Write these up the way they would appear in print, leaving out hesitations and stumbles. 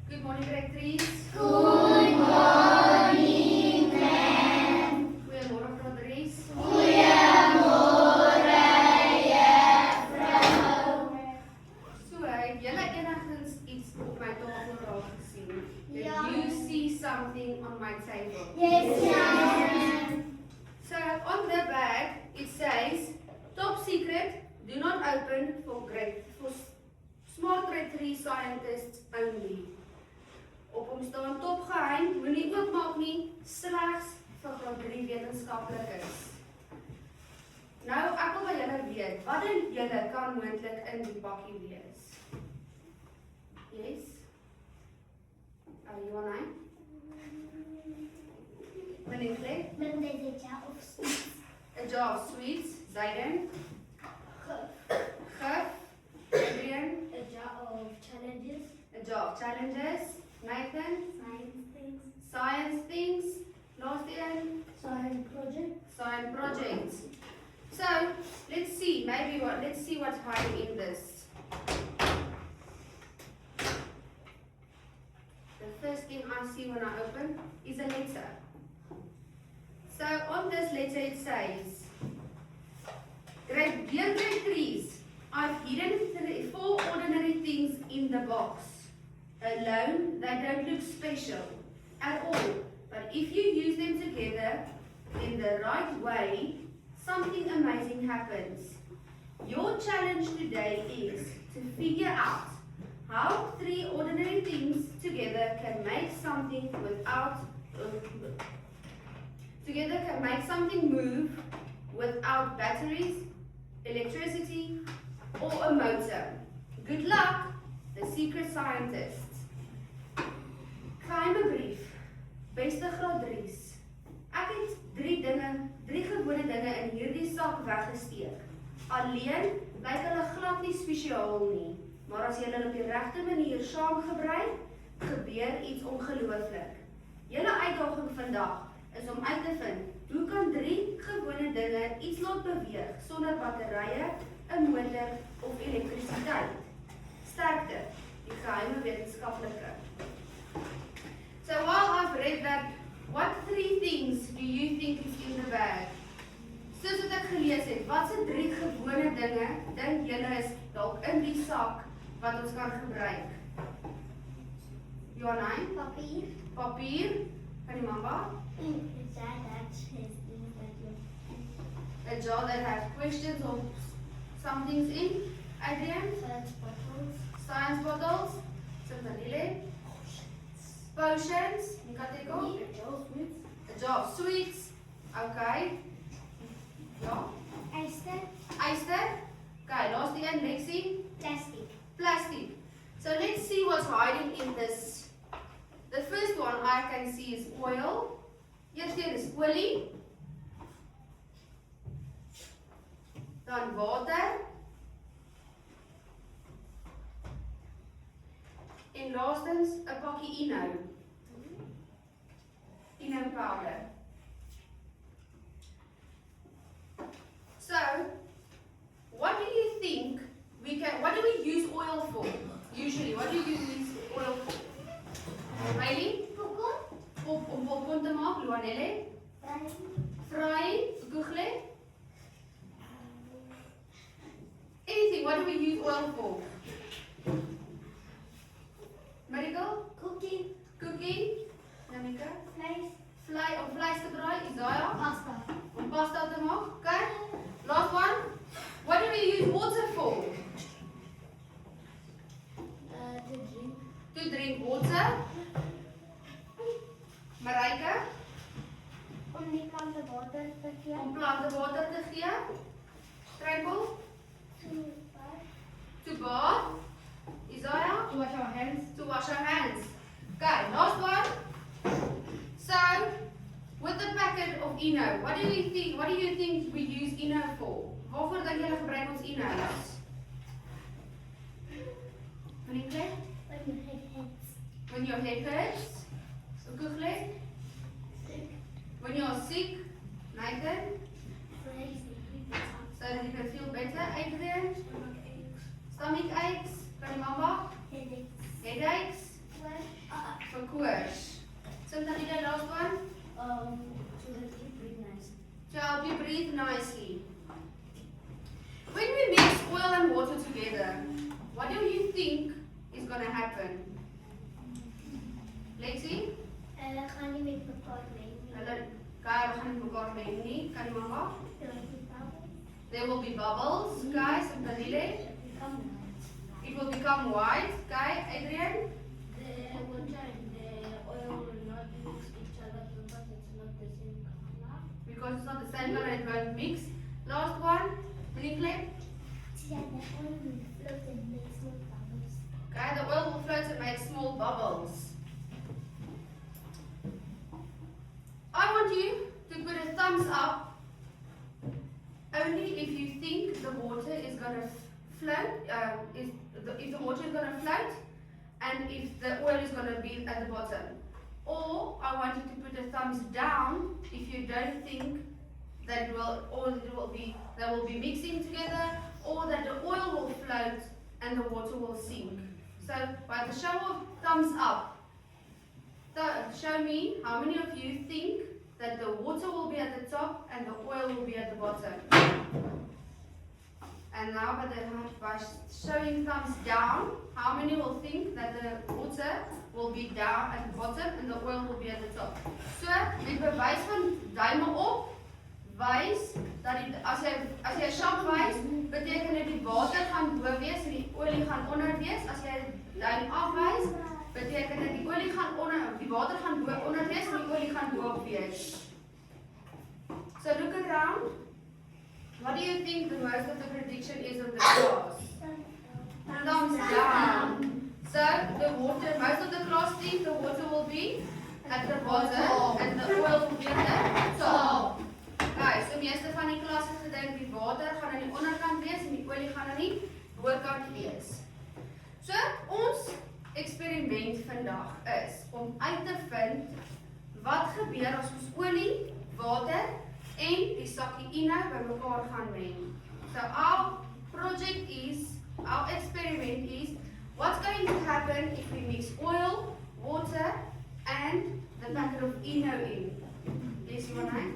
Good morning, grade 3's. Good morning, ma'am. Goeiemôre, graad 3's. Goeiemôre, juffrou. So, het julle enigstens iets op my tafel raak gesien? Did Ja. you see something on my table? Yes, ma'am. So, on the bag, it says, top secret, do not open for smart grade 3 scientists only. Op hom staan top geheim, moenie oopmaak nie, slegs vir graad 3 wetenskaplikes. Nou, ek wil by julle weet, wat dink julle kan moontlik in die bakkie wees? Yes? Are you on? Meneer Klek? Mendeja of sweet. A jar of sweets, Zayden, Gif. Gif, Adrian, A jar of challenges. a jar of challenges, Nathan, Science things. science things, last one, Science project. science projects. So, let's see what's hiding in this. The first thing I see when I open is a letter. So, on this letter it says, Dear grade 3's, I've hidden 4 ordinary things in the box. Alone, they don't look special at all. But if you use them together in the right way, something amazing happens. Your challenge today is to figure out how 3 ordinary things together can make something move without batteries, electricity, or a motor. Good luck, the secret scientist. Geheime brief. Beste graad 3's. Ek het 3 gewone dinge in hierdie sak weggesteek. Alleen lyk hulle glad nie spesiaal nie, maar as jy hulle op die regte manier saamgebruik, gebeur iets ongelooflik. Julle uitdaging vandag is om uit te vind, hoe kan 3 gewone dinge iets laat beweeg sonder batterye, 'n motor of elektrisiteit? Sterkte, die geheime wetenskaplike. So while I've read that, what 3 things do you think is in the bag? Soos wat ek gelees het, wat se 3 gewone dinge dink julle is dalk in die sak wat ons kan gebruik? Johanna, Papier. papier, kan die mamba? Is that his things that you. A jar that has questions or something's in. Adrian, Science bottles. science bottles, Santanile, potions, Nikateko, A jar of sweets. a jar of sweets, okay. Ja, Oyster. Eyster, okay, last one, Lexi, Plastic. plastic. So let's see what's hiding in this. The first one I can see is oil. Eerste een is olie. Dan water. En laastens 'n pakkie Eno. Eno powder. So, what do you think what do we use oil for? Usually, what do you use oil for? Riley? Om popcorn te maak, Luanelle? Fry, Google? Anything, what do we use oil for? Medical? Cooking. Cooking? Namika? Vlees. Om vleis te braai, Isaiah? Pasta. Om pasta te maak, okay? Last one, what do we use water for? To drink. To drink water. Mareike? Om die planten water te gee. Om plante water te gee. Triple? To bath. Isaiah? To wash our hands. To wash our hands. Okay, last one. So, with the packet of Eno, what do you think we use Eno for? Waarvoor dink julle gebruik ons Eno's? Meneer? When your head hurts? So Google? When you're sick? Nathan? So that you can feel better. Adrian? Stomach aches? Kan die mama? Headaches? koors. So that is the last one. So that you breathe nice. To help you breathe nicely. When we mix oil and water together, what do you think is going to happen? Lexie? Gaan nie met mekaar meng nie. Hulle gaan nie mekaar meng nie. Kan jy maar wag? There will be bubbles, guys, and Danile. It will become white. Okay, Adrian? The water and the oil will not mix each other because it's not the same color. Because it's not the same color, it won't mix. Last one, Nicolette. Yeah, the oil will float and make small bubbles. Okay, the oil will float and make small bubbles. I want you to put a thumbs up only if you think the water is going to float, if the water is going to float and if the oil is going to be at the bottom. Or I want you to put a thumbs down if you don't think that they will be mixing together or that the oil will float and the water will sink. So by the show of thumbs up, show me how many of you think that the water will be at the top and the oil will be at the bottom. And now by showing thumbs down, how many will think that the water will be down at the bottom and the oil will be at the top? So, met bewys van duime op, wys dat as jy 'n shop wys, beteken dit die water gaan bo wees en die olie gaan onder wees. As jy duim afwys, beteken dit die olie gaan die water gaan bo onder wees en die olie gaan bo op wees. So look around. What do you think the most of the prediction is of the class? Thumbs down. So the water, most of the class think the water will be at the bottom and the oil will be at the top. Okay, so meeste van die klas het gedink die water gaan aan die onderkant wees en die olie gaan aan die bokant wees. So ons eksperiment vandag is om uit te vind wat gebeur as ons olie, water en die sakkie Eno bymekaar gaan meng. So our project is, our experiment is, what's going to happen if we mix oil, water and the packet of Eno in? Lees jy maar net?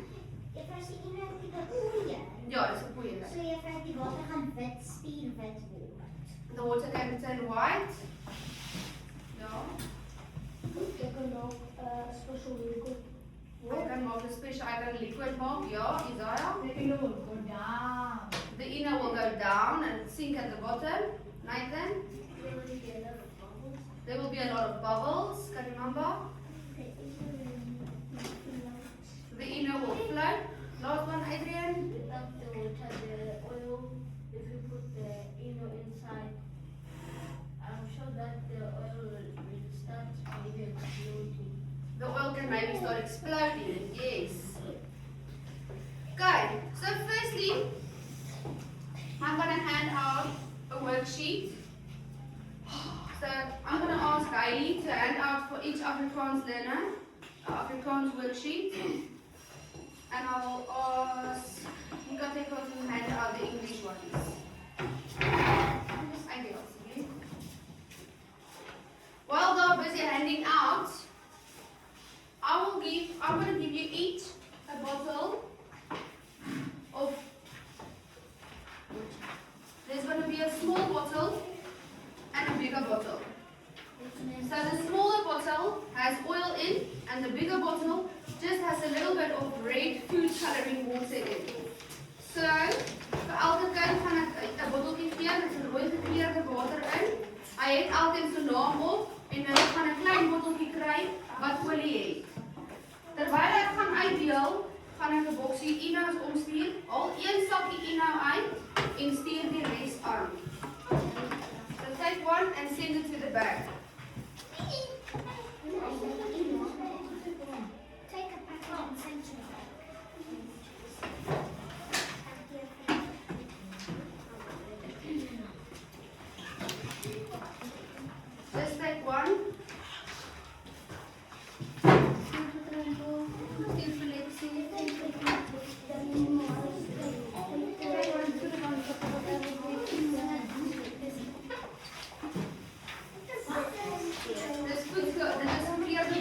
As die Eno tipe koeie. Ja, dis 'n goeie. So jy vra die water gaan wit, spierwit word. The water can turn white. Ja. Jy kan ook special liquid. Ek kan maak 'n special, ek kan liquid maak. Ja, Isaiah. The Eno will go down. The Eno will go down and sink at the bottom. Nathan. There will be a lot of bubbles. There will be a lot of bubbles. Can you remember? The Eno will float. Last one, Adrian. Without the water, the oil, if you put the Eno inside, I'm sure that the oil will start maybe exploding. The oil can maybe start exploding. Yes. Okay, so firstly, I'm going to hand out a worksheet. So I'm going to ask Hailey to hand out for each Afrikaans learner an Afrikaans worksheet. And I will ask Nkateko to hand out the English ones. While they're busy handing out, I'm going to give you each a bottle of, there's going to be a small bottle and a bigger bottle. So the smaller bottle has oil in and the bigger bottle just has a little bit of red food coloring water in. So, vir elke kind gaan ek 'n botteltjie gee met 'n rooi gekleurde water in. Hy het elkeen se naam op en hulle gaan 'n klein botteltjie kry wat olie het. Terwyl ek gaan uitdeel, gaan ek 'n boksie Eno's omstuur. Haal een sakkie Eno uit en stuur die res aan. So take one and send it to the bag. Take a packet and send to the bag. Just take one. Still for Lexie. Dis goed, dit is 'n verkeerde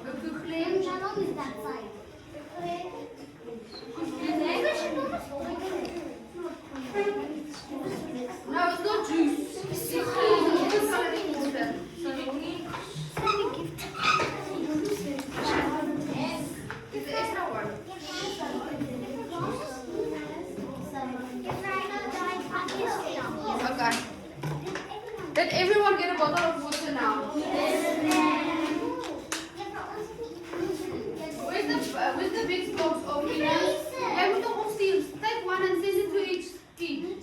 Bevoeg Glenn. No, it's not juice. It's different coloring water. So it's the extra one. Okay. Did everyone get a bottle of water now? Where's the big box of peanuts? Jy moet hom opstuur. Take one and send it to each kid.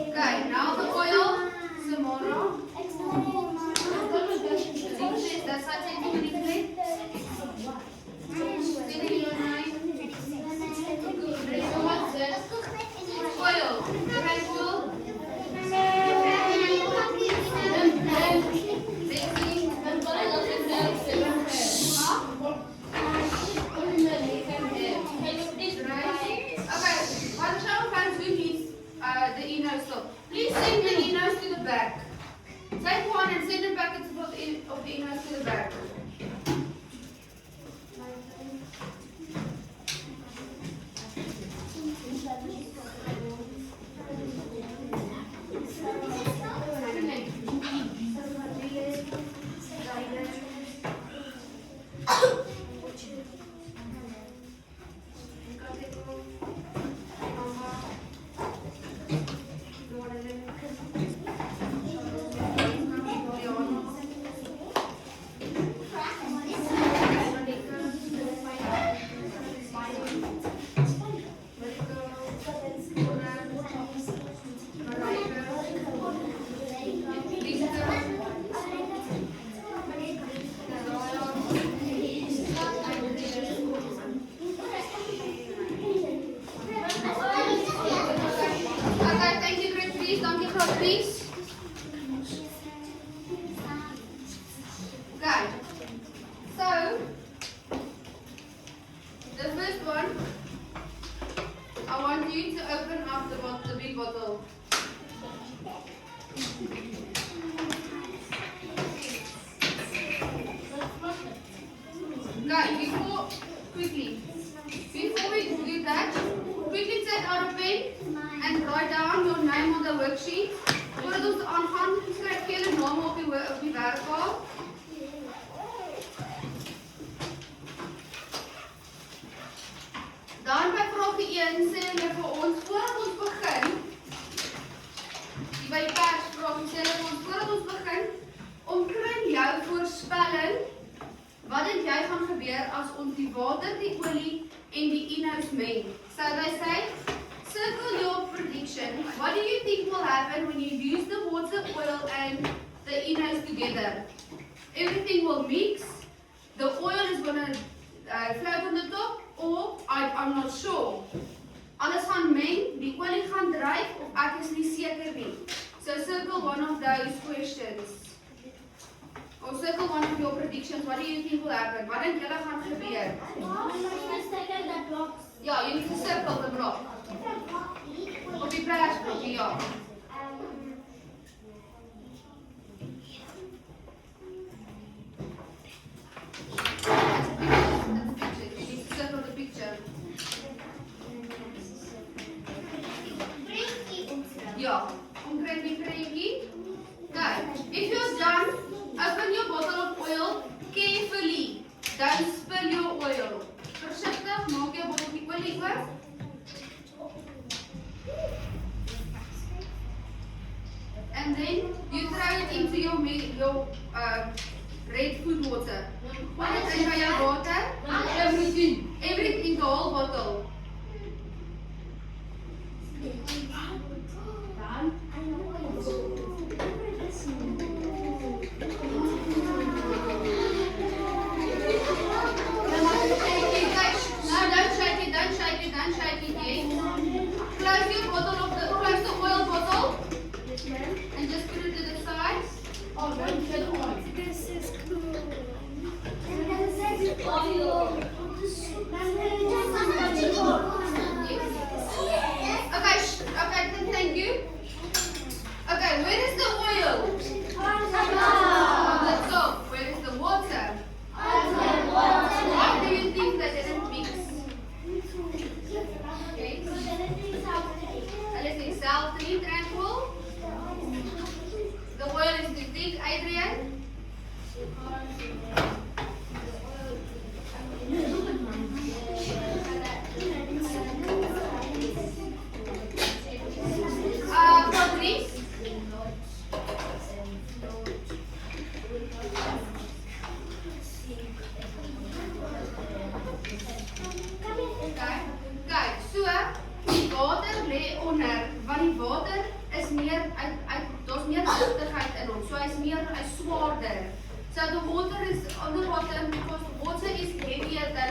Okay, now the oil, Samora. That's how I take it. Oil. The Enos. So please send the Enos to the back. Take one and send the packets of the Enos to the back. Please. Okay. So the first one, I want you to open up the big bottle. Okay, before we do that, quickly take out a pen and write down your name on the worksheet. Voordat ons aangaan, skryf julle name op die werkkaart. Dan by vraag 1 sê hulle vir ons voordat ons begin. By die persvraag sê hulle vir ons voordat ons begin, omkring jou voorspelling. Wat dink jy gaan gebeur as ons die water, die olie en die Enos meng? So they say, circle your prediction. What do you think will happen when you use the water, oil and the Enos together? Everything will mix. The oil is going to float on the top, or I'm not sure. Alles gaan meng, die olie gaan dryf, of ek is nie seker nie. So circle one of those questions. Or circle one of your predictions. What do you think will happen? Wat dink julle gaan gebeur? Ja, you need to circle the block. Op die persblok, ja. You need to circle the picture. Ja, omkring die prentjie. Okay, if you're done, open your bottle of oil carefully. Don't spill your oil. Versigtig, maak jou botteltjie olie oop.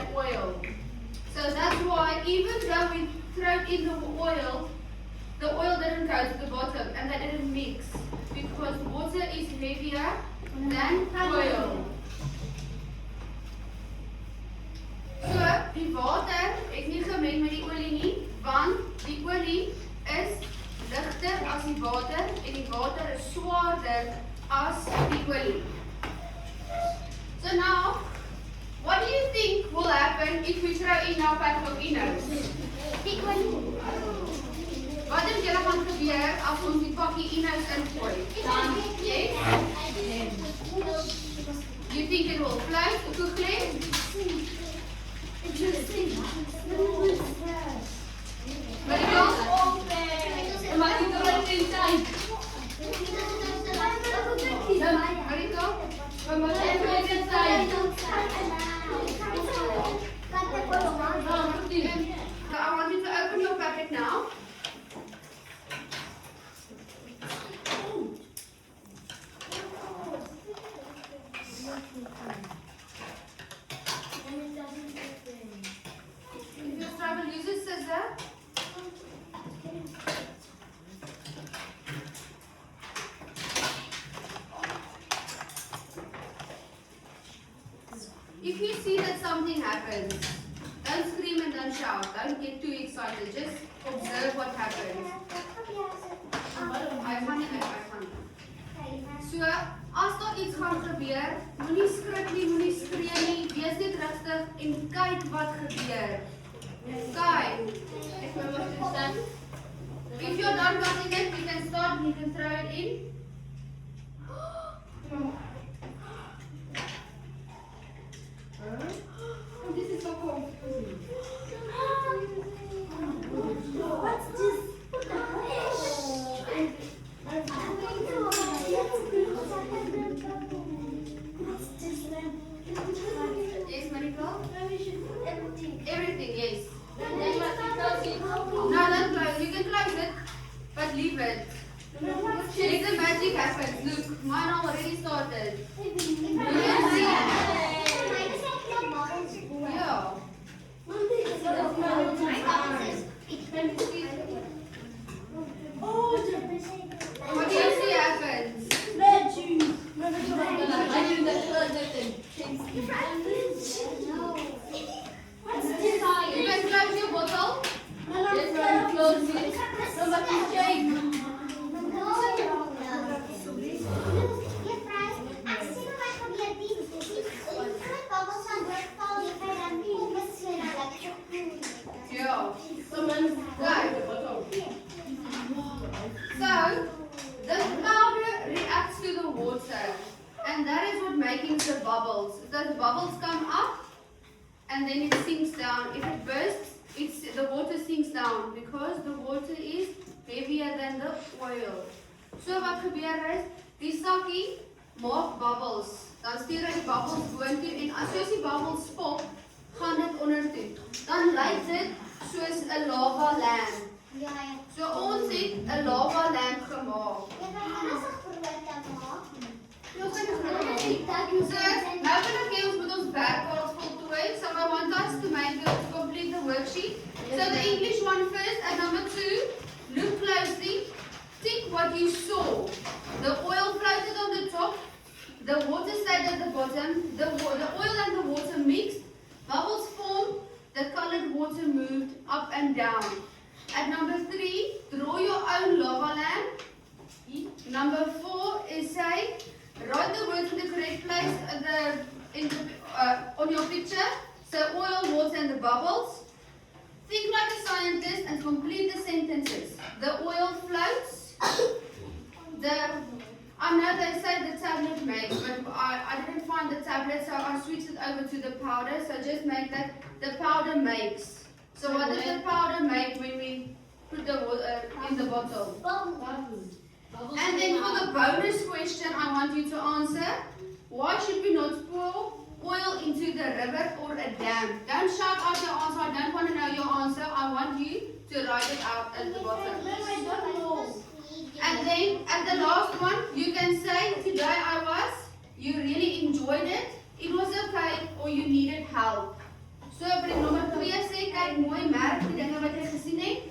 than oil. So that's why even though we throw in the oil didn't go to the bottom and they didn't mix because water is heavier than oil. So die water het nie gemeng met die olie nie, want die olie is ligter as die water en die water is swaarder as die olie. So now, what do you think will happen if we throw in our pack of Enos? Wat dink julle gaan gebeur as ons die pakkie Enos ingooi? Dan, yes? You think it will float, Koekleen? Maar die kans open. Maar die kans inside. Marito? Maar die kans inside. So I want you to open your packet now. If you struggle, use a scissor. If you see that something happens, don't scream and don't shout. Don't get too excited. Just observe what happens. I gaan nie. So, as daar iets gaan gebeur, moenie skrik nie, moenie skree nie, wees net rustig en kyk wat gebeur. Kyk. If you're done cutting it, you can start, you can throw it in. This is so confusing. What's this? Yes, Mariko? Everything. Everything, yes. Then what we close it. No, don't close. You can close it, but leave it. Let the magic happen. Look, mine already started. You can see. Yeah. What do you see happens? You can close your bottle. Yeah. So, the powder reacts to the water, and that is what makes the bubbles. So the bubbles come up, and then it sinks down. If it bursts, the water sinks down because the water is heavier than the oil. So wat gebeur is, die sakkie maak bubbles. Dan stuur hy die bubbles boontoe en as jy die bubbles pop, gaan dit ondertoe. Dan lyk dit soos 'n lava lamp. So ons het 'n lava lamp gemaak. So nou kan ek hê ons moet ons werkkaart voltooi. So I want us to complete the worksheet. So the English one first and number 2, look closely. Think what you saw. The oil floated on the top. The water stayed at the bottom. The oil and the water mixed. Bubbles formed. The colored water moved up and down. At number 3, draw your own lava lamp. Number 4 is say, write the words in the correct place on your picture. So oil, water and the bubbles. Think like a scientist and complete the sentences. The oil floats. I know they say the tablet makes, but I didn't find the tablet, so I switched it over to the powder. So just make that the powder makes. So what does the powder make when we put the water in the bottle? And then for the bonus question, I want you to answer, why should we not pour oil into the river or a dam? Don't shout out your answer. I don't want to know your answer. I want you to write it out at the bottom. And then at the last one, you can say, today you really enjoyed it, it was okay, or you needed help. So by die nommer 2 sê, kyk mooi, merk die dinge wat jy gesien het.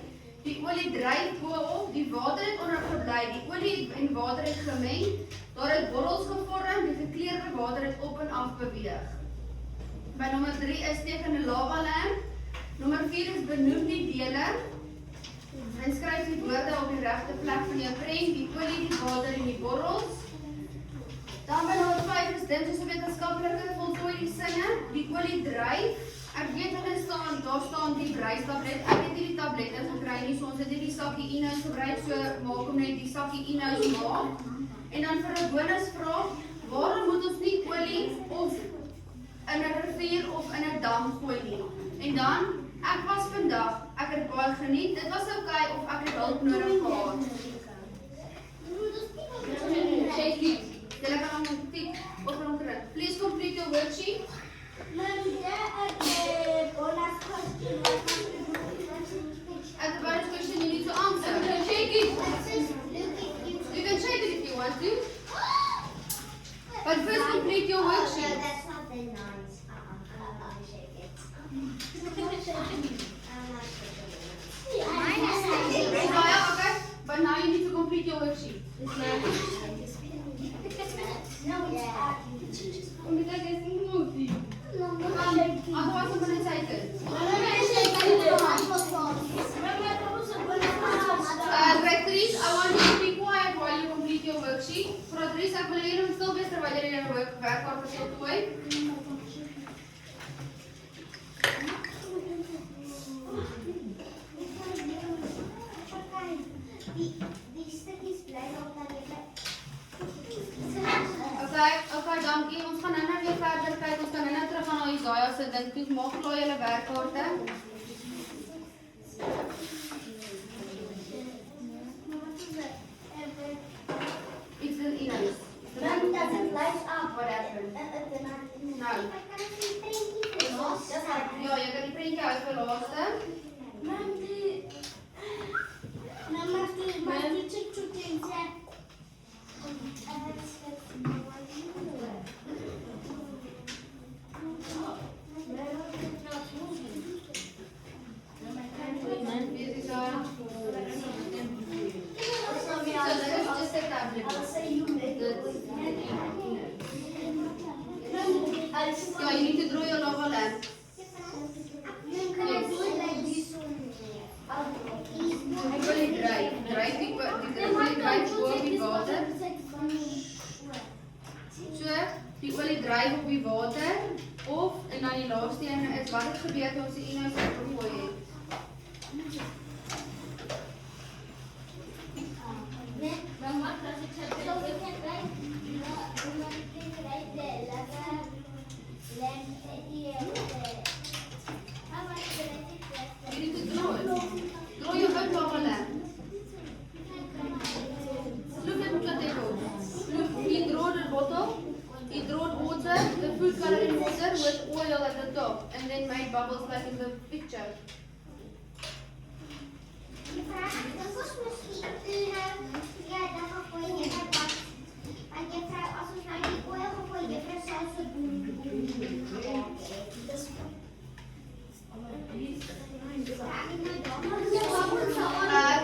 Die olie dryf bo-op, die water het onder gebly, die olie en water het gemeng, daar het borrels gevorm, die gekleurde water het op en af beweeg. By nommer 3 is teken 'n lava lamp. Nommer 4 is benoem die dele. En skryf die woorde op die regte plek van jou prent, die olie, die water en die borrels. Dan by nommer 5 is dit soos 'n wetenskaplike voltooi die sinne, die olie dryf. Ek weet daar staan die brystablet. Ek het nie die tablette gekry nie, so ons het net die sakkie Inous gebruik, so maak hom net die sakkie Inous maak. En dan vir 'n bonusvraag, waarom moet ons nie olie of in 'n rivier of in 'n dam gooi nie? En dan, ek was vandag, ek het baie geniet, dit was okay of ek het hulp nodig gehad. Check it. Julle kan hom tik op hom kry. Please complete your worksheet. At the bonus question you need to answer. Check it. You can check it if you want to. But first complete your worksheet. That's not very nice. I'm not shake it. I'm not shaking it. Okay, but now you need to complete your worksheet. No, it's hard. Otherwise I'm going to take it. Grade 3, I want you to be quiet while you complete your worksheet. Graad 3, ek wil hê julle moet stil wees terwyl julle julle werkkaart voltooi. Die stukkies bly op dan Okay, dankie. Ons gaan nou weer verder kyk. Ons kan nou terug gaan na Isaiah se ding toe. Maak klaar julle werkkaarte. It's the Inous. Mom doesn't light up. What happened? No. Ja, jy kan die prentjie uit vir laaste. Hier is Isaiah. So this is just a tablet. Yeah, you need to draw your lava lamp. Ek wil dit dryf. Dryf die dryf op die water. So, die olie dryf op die water of en dan die laaste een is wat het gebeur toe ons die Inous gegooi het. You need to draw it. Draw your own lava lamp. Look at Kateco. Look, he drew the bottle, he drew water, the food coloring water with oil at the top, and then made bubbles like in the picture.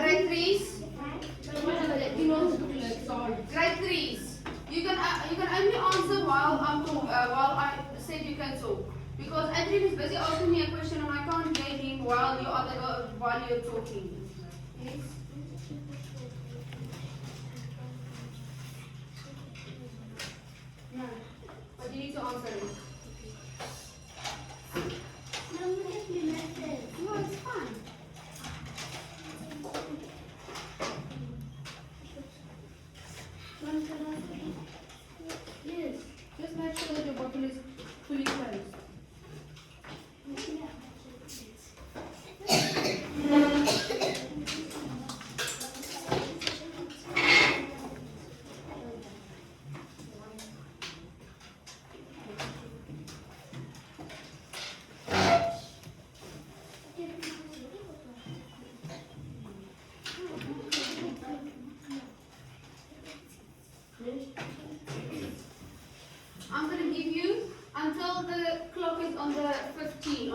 Grade 3s. Grade 3s. You can only answer while I said you can talk. Because Adrian is busy asking me a question and I can't get him while you're talking. Yes? No. But you need to answer it. No, it's fine. Yes. Just make sure that your bottle is fully closed.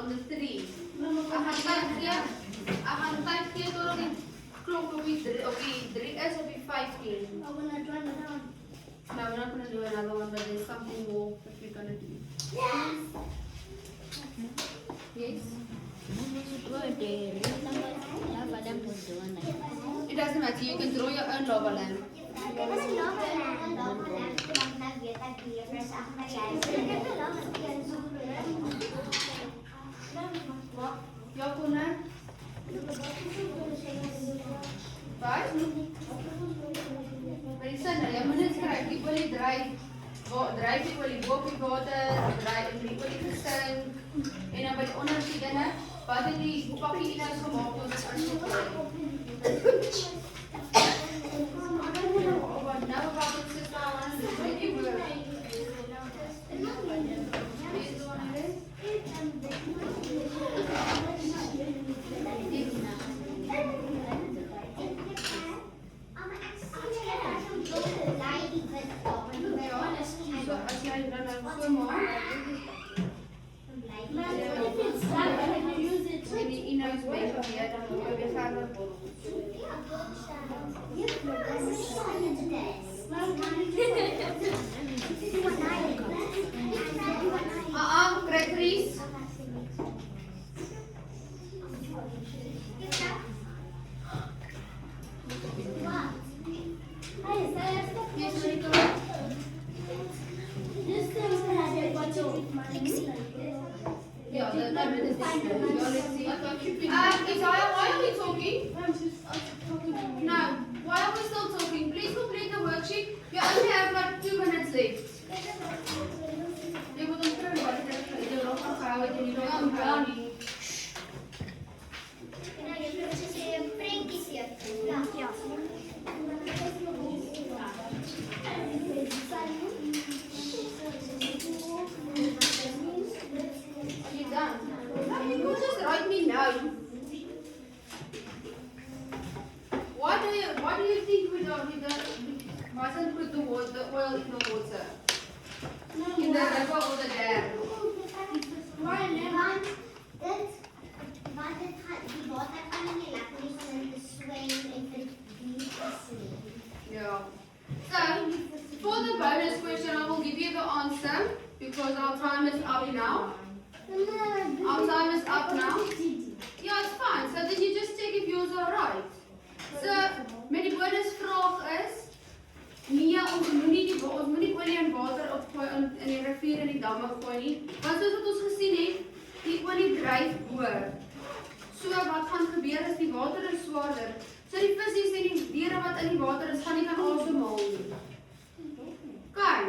on the 3. Ek gaan tyd gee tot die klok op die 3 is op die 15. I wanna join around. No, we're not going to do another one, but there's something more that we're going to do. Yes. Yes? Yeah. It doesn't matter, you can draw your own lava lamp. Ja, Connor? Wat? Maar die sin, jy moet net skryf, die olie dryf die olie bo op die water, dryf die olie gesink, en dan by die onderste dinge, wat het die pakkie inhoud gemaak ons is aangegooi. Wat nou wat het sit daar aan, dis net die woord. Weet jy wat het is? So as jy dan nou so maak, en die inhoud weer probeer, dan moet jy weer verder borrel. Kry Chris. Yes, Mariko. Yeah, the number is this. Let's see. Isaiah, why are we talking? No, why are we still talking? Please complete the worksheet. You only have like 2 minutes left. Jy moet ons terug wat jy nog gaan gehou het en jy nog gaan gehou nie. You done? You just write me now. What do you think we mustn't put the oil in the water? In the river or the dam? Yeah. So, for the bonus question, I will give you the answer because our time is up now. Our time is up now. Yeah, it's fine. So then you just check if yours are right. So, met die bonusvraag is, nee, ons moenie olie en water opgooi in die rivier en die damme gooi nie. Want soos wat ons gesien het, die olie dryf oor. So wat gaan gebeur is die water is swaarder. So die visies en die diere wat in die water is, gaan nie kan asemhaal nie. Okay.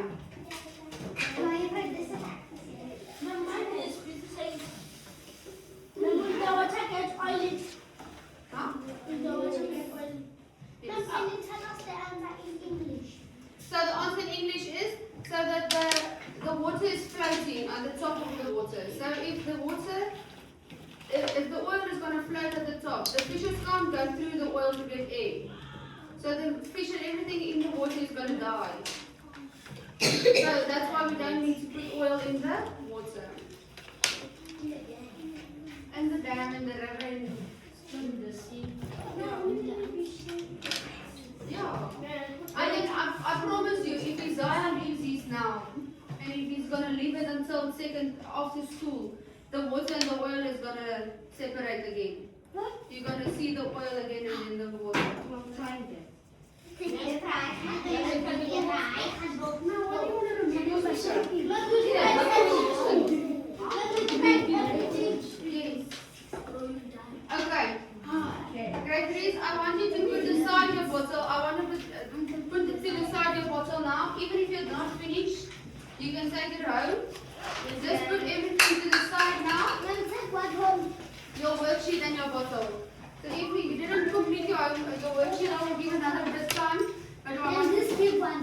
So the answer in English is so that the water is floating on the top of the water. So if the oil is going to float at the top, the fishes can't go through the oil to get air. So the fish and everything in the water is going to die. So that's why we don't need to put oil in the water. And the dam and the river and the sea. Yeah. I promise you, if Isaiah leaves his now, and if he's going to leave it until after school, the water and the oil is going to separate again. You're going to see the oil again and then the water. I'm trying it. Yes. Okay. Gregory, I want you to put aside your bottle. I want to put it to the side your bottle now. Even if you're not finished, you can take it home. Just put everything to the side now. Your worksheet and your bottle. So if you didn't complete your worksheet, I will give another bit of time. But I want this big one.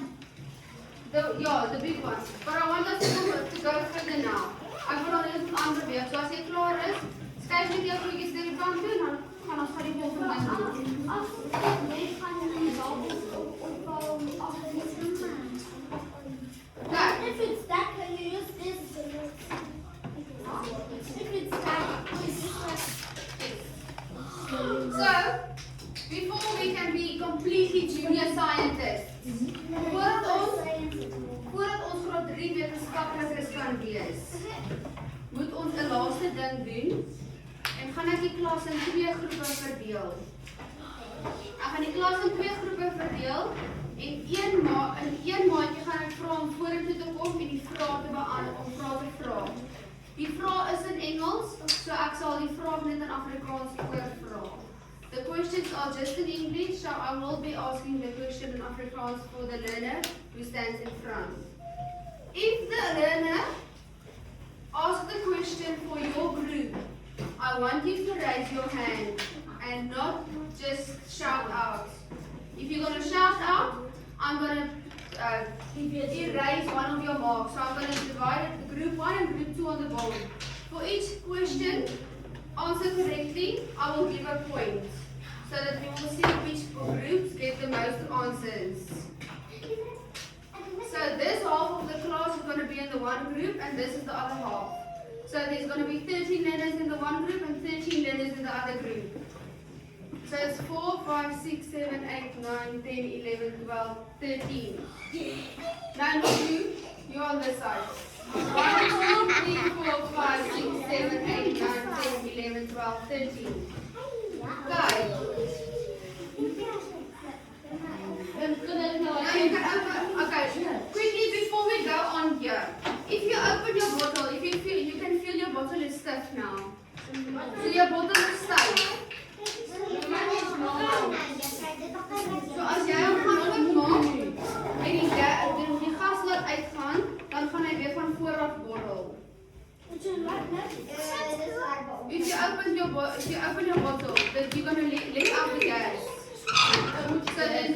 The big one. But I want us to go further now. Ek wil dan net ander weer. So as jy klaar is, skryf net jou goedjies deur die kant toe en dan gaan ons vir die volgende een doen. If it's that, can you use this? If it's that, So, before we can be completely junior scientists, voordat ons graad 3 wetenskaplikes kan wees, moet ons 'n laaste ding doen en gaan ek die klas in 2 groepe verdeel. Ek gaan die klas in 2 groepe verdeel en in een maandjie gaan ek vra om vorentoe te kom en die vrae te vra. Die vraag is in Engels, so ek sal die vraag net in Afrikaans oorvra. The questions are just in English, so I will be asking the question in Afrikaans for the learner who stands in front. If the learner asks the question for your group, I want you to raise your hand and not just shout out. If you're going to shout out, I'm going to erase one of your marks. So I'm going to divide it, group 1 and group 2 on the board. For each question answered correctly, I will give a point. So that we will see which groups get the most answers. So this half of the class is going to be in the one group and this is the other half. So there's going to be 13 learners in the one group and 13 learners in the other group. So it's 4, 5, 6, 7, 8, 9, 10, 11, 12, 13. Now not you, you're on this side. 1, 2, 3, 4, 5, 6, 7, 8, 9, 10, 11, 12, 13. Guys. Okay, quickly before we go on here, if you open your bottle, if you can feel your bottle is stiff now. So your bottle is tight. So as jy hom gaan oopmaak en die gas laat uitgaan, dan gaan hy weer van voor af borrel. If you open your bottle, then you're going to let out the gas. So then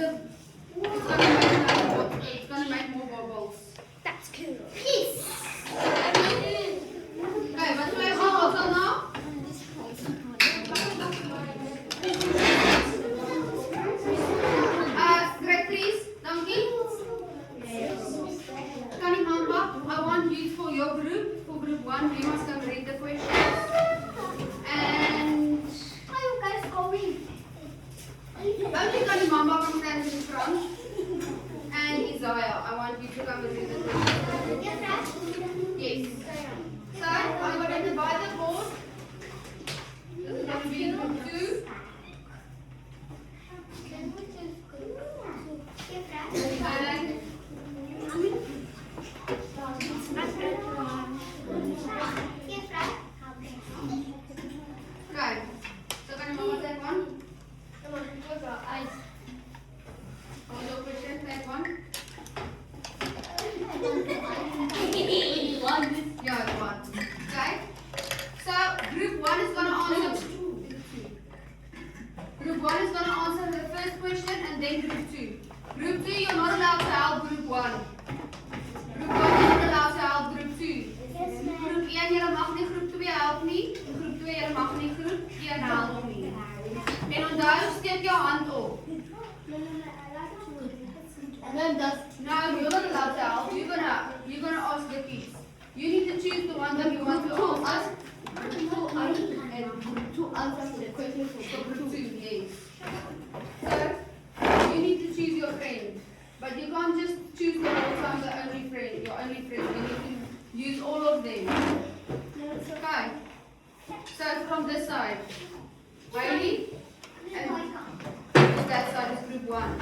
it's going to make more bubbles. That's cool. Peace. Okay, wat doen jy van bottle nou? Greg, please. Dankie. Kani Mamba, I want you for your group, for group 1, you must come read the questions. And Are you guys going? only Kani Mamba can stand in front. And Isaiah, I want you to come and read the questions. Yes. So, I'm going to divide the board. This is going to be group 2. And okay. So can you move that one? Come on, close your eyes. Hold your question, that one. Yeah, the one. Okay. So group 1 is going to answer. Group 1 is going to answer the first question and then group 2. Group 2, you're not allowed to help group 1. Group 1, you're not allowed to help group 2. Groep 1, julle mag nie groep 2 help nie. Groep 2, julle mag nie groep 1 help nie. En onthou, steek jou hand op. And then that's No, you're not allowed to help. You're gonna ask the kids. You need to choose the one that you want to ask. to answer the question for Group 2, yes. So, you need to choose your friend. But you can't just choose the whole time the only friend, your only friend. You need to use all of them. Okay. So from this side, Heidi, and that side is group 1,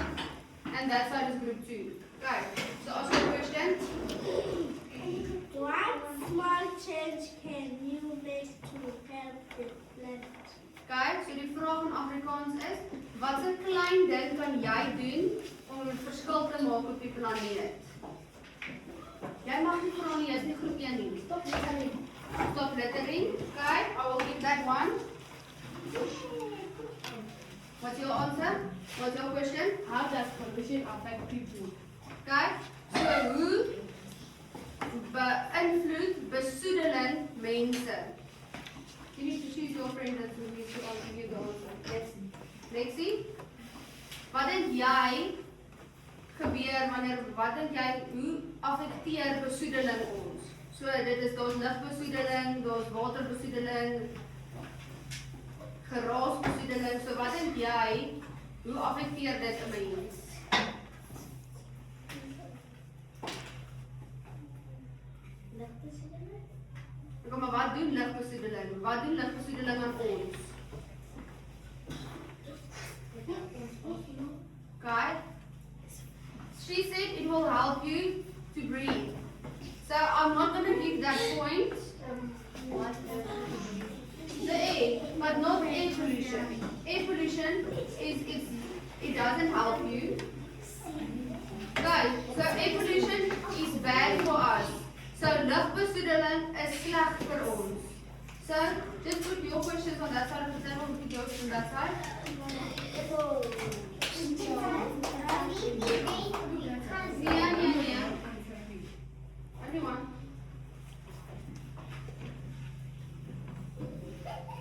and that side is group 2. Okay. So ask your question. What small change can you make to help the planet? Okay. So die vraag in Afrikaans is, wat 'n klein ding kan jy doen om 'n verskil te maak op die planeet? Jy mag nie vra nie, jy is nie groep 1 nie. Stop listening. Stop littering. Okay, I will give that one. What's your answer? What's your question? How does pollution affect people? Okay, so hoe beïnvloed besoedeling mense? You need to choose your friend that will give you the answer. Lexie, wat dink jy gebeur wanneer, wat dink jy, hoe affekteer besoedeling ons? So dit is, daar's lugbesoedeling, daar's waterbesoedeling, geraasbesoedeling, Hoe affekteer dit 'n mens? Kom maar, wat doen ligbesoedeling? Wat doen ligbesoedeling aan ons? Okay. She said it will help you to breathe. So I'm not going to give that point. The air, but not air pollution. Air pollution it doesn't help you. Okay, so air pollution is bad for us. So lugbesoedeling is sleg vir ons. So just put your questions on that side of the table, put yours on that side. Yeah. Everyone.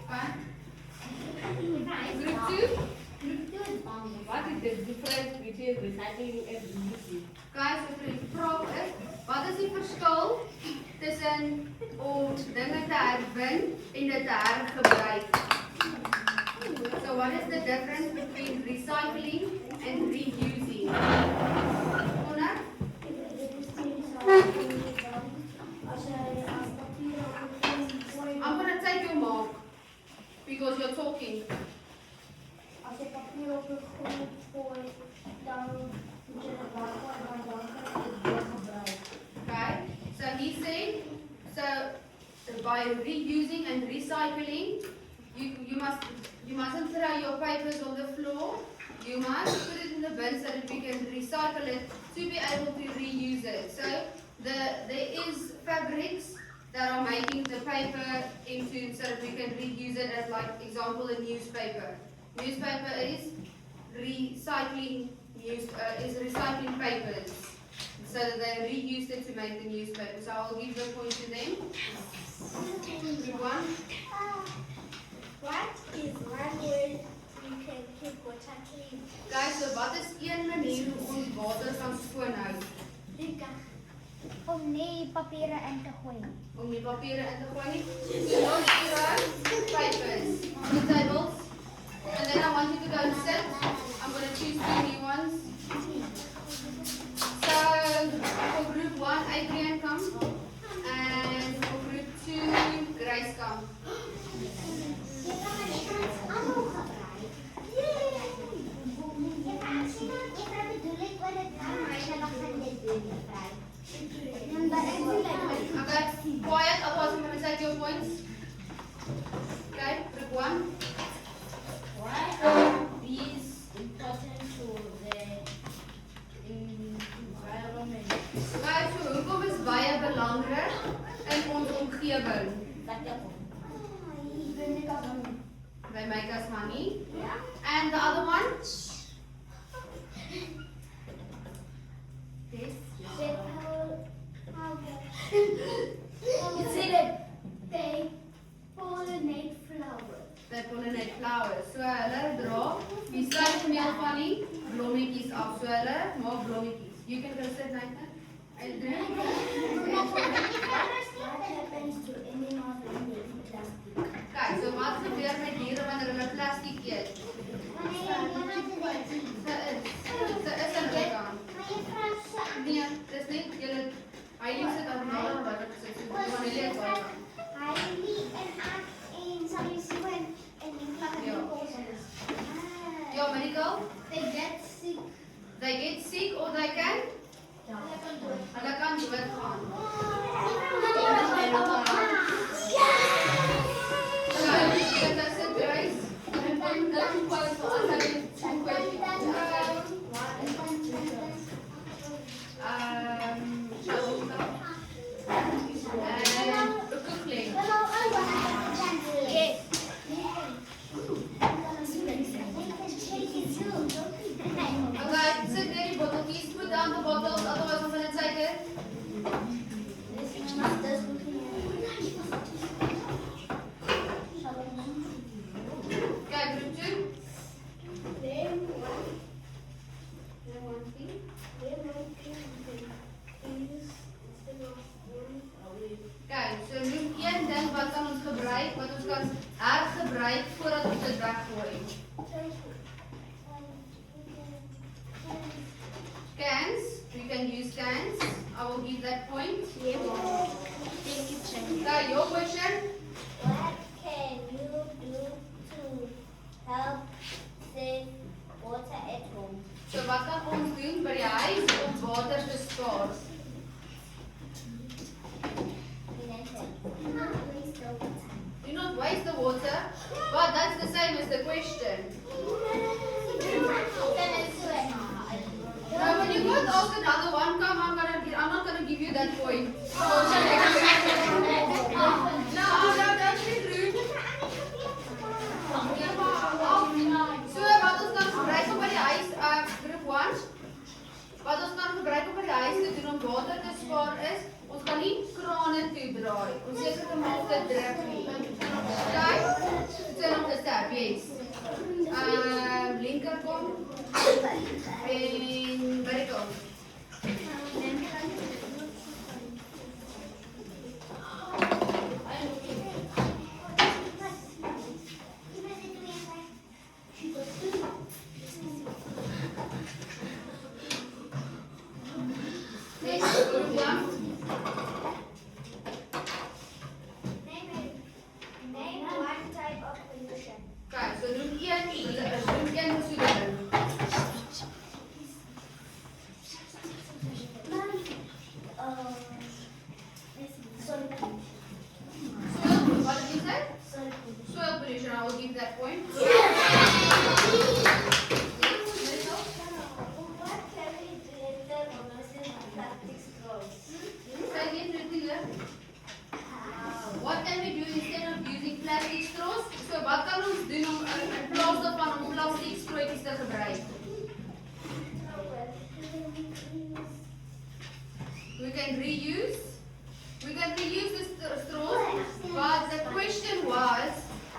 Okay. Group 2. What is the difference between recycling and reusing? Guys, die vraag is, wat is die verskil tussen om dinge te herwin en dit te hergebruik? So what is the difference between recycling and reusing? Connor? I'm going to take your mark because you're talking. Als je papier op de grond gooit, dan moet je het wassen en dan kan je het weer gebruiken. Okay, so he said, so by reusing and recycling, you mustn't throw your papers on the floor. You must put it in the bin so that we can recycle it to be able to reuse it. So there is fabrics that are making the paper into so that we can reuse it as, like example, a newspaper. Newspaper is recycling papers. So that they reused it to make the newspaper. So I'll give the point to them. Good one. What is one way you can keep water clean? Guys, so wat is een manier hoe ons water kan skoon hou? Rika. Om nie papiere in te gooi. Om die papiere in te gooi nie. So don't throw papers on the tables. And then I want you to go and sit. I'm going to choose 2 new ones. So for group 1, Adrian come. And for group 2, Grace come. Je kan het allemaal gebruiken. Je kan zien dat ik bedoel ik wat het kan, maar je mag het niet doen. Okay, quiet, otherwise I'm going to take your points. Okay, group 1. Why are bees important to the environment? Okay, so hoekom is baie belangrik in ons omgewing? They make us money. And the other one? Yes. You see that they pollinate flowers. They pollinate flowers. So hulle dra die sluitmeel van die blommetjies af. So hulle maak blommetjies. You can go sit like that. And What happens to animals when they eat plastic? okay, so wat gebeur met diere wanneer hulle plastiek eet? Dit is 'n vegan. Nee, dis nie julle Heilig sit aan die naam wat ek sê. So wanneer jy het baie. Ja, medical. They get sick. They get sick or they can? Hulle kan doodgaan. So, dit is 'n reis. En dan kwal vir ander Cans. We can use cans. I will give that point. Thank you, Chen. Now your question. What can you do to help save water at home? So wat kan ons doen by die huis om water te spaar? Do not waste the water. But that's the same as the question. Now when you go to ask another one, come, I'm not gonna give you that point. No, that's niet rude. So wat ons kan gebruik om by die huis, groep 1, wat ons kan gebruik om by die huis te doen om water te spaar is, ons kan nie krane toedraai. Ons seker te maak dit druk nie. Okay? Turn off the tap, yes. Linkerkom en vertical. Next, group 1. Name one type of pollution. Okay, so noem een besoedeling. Soil Soil, what did you say? pollution. Soil pollution, I will give that point. What can we do instead of using plastic straws? Say again, Ritila. What can we do instead of using plastic straws? So wat kan ons doen om in plaas daarvan om plastic strootjies te gebruik? We can reuse. We can reuse the straws, but the question was,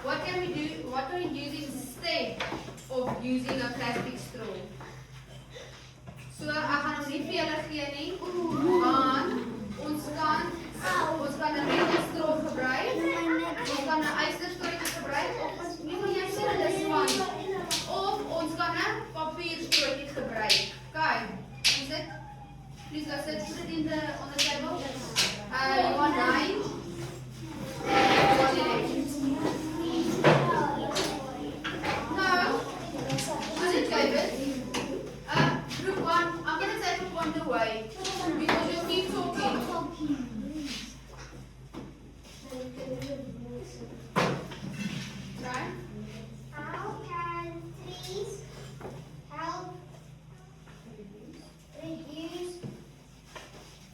what can we do? What can we use instead of using a plastic straw? So ek gaan hom nie vir julle gee nie, want ons kan 'n rete straw gebruik, ons kan 'n ysterstrootjie gebruik of ons nie wil jy sê dit is van of ons kan 'n papierstrootjie gebruik. Okay. Is it? Please go sit it in the on the table. You want 9? You want 11? No. I didn't give it. Group 1, I'm going to take group 1 away because you keep talking. Right? How can trees help reduce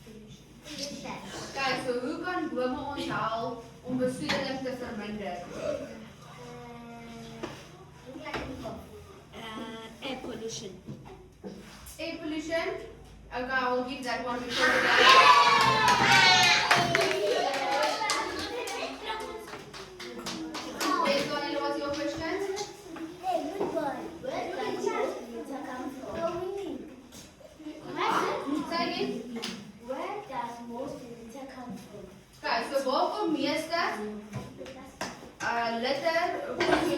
pollution? Okay, so hoe kan bome ons help om besoedeling te verminder? Air pollution. Air pollution? Okay, I will give that one before Yes, Donnie, what's your question? Hey, good boy. Where does most water come from? Say again. Where does most water come from? Okay, so waar kom meeste litter,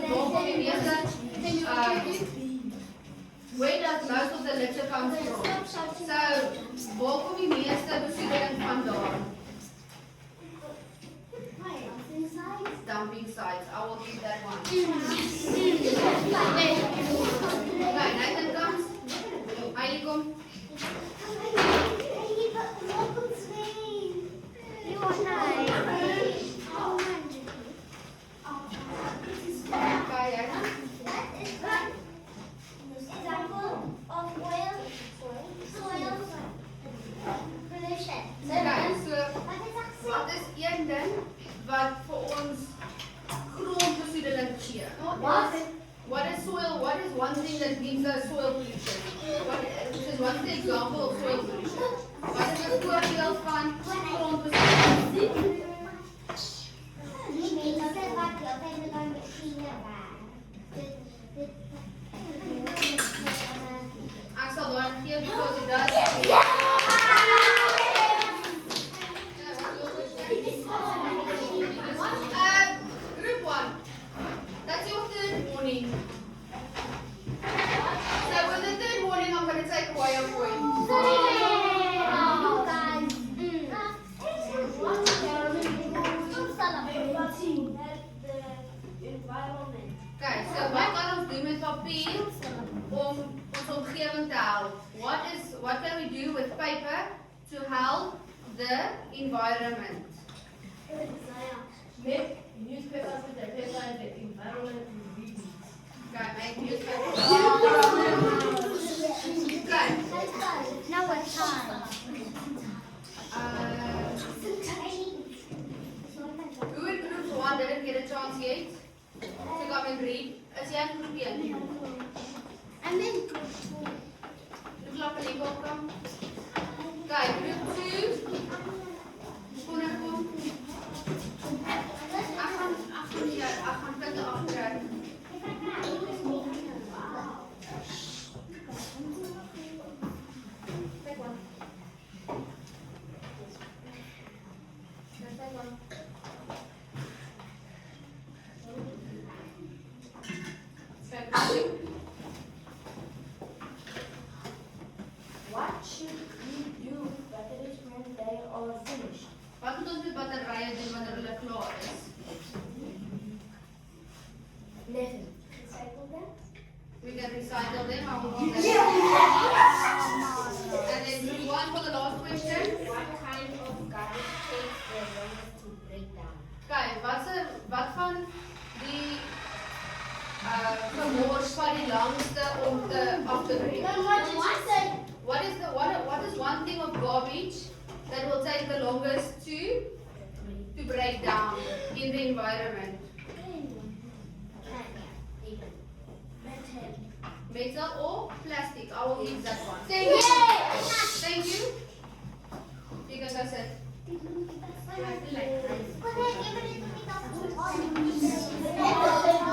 waar kom die meeste where does most of the litter come from? So, waar kom die meeste besoedeling vandaan? Dumping sites. I will give that one. Okay, Nathan comes. Heidi kom. Okay, Jana. Example of soil pollution. Okay, so What wat is is een ding wat vir ons grondbesoedeling gee? What is soil? What is one thing that gives us soil pollution? What's the example of soil pollution? Wat is 'n voorbeeld van grondbesoedeling? Ek sal daai gee because it does. Group 1. That's your third warning. So with the third warning, I'm going to take away your point. environment. Okay, so wat kan ons doen met papier om ons omgewing te help? What can we do with paper to help the environment? Make newspapers with the paper and the environment will read it. Okay, make newspapers. Okay. Now it's time. Who in group 1 didn't get a chance yet to come and read? Is jy in groep 1? I'm in group 2. Look like a legal come. Okay, group 2. Skoon kom. Ek gaan punte aftrek. What should we do with batteries when they are finished? Wat moet ons met batterye doen wanneer hulle klaar is? Listen. Recycle them? We can recycle them. I will do that. And then group 1 for the last question. What kind of garbage takes the longest to break down? Okay, wat van die gemors van die langste om af te breek? What is one thing of garbage that will take the longest to break down in the environment? Metal or plastic? I will use that one. Yay!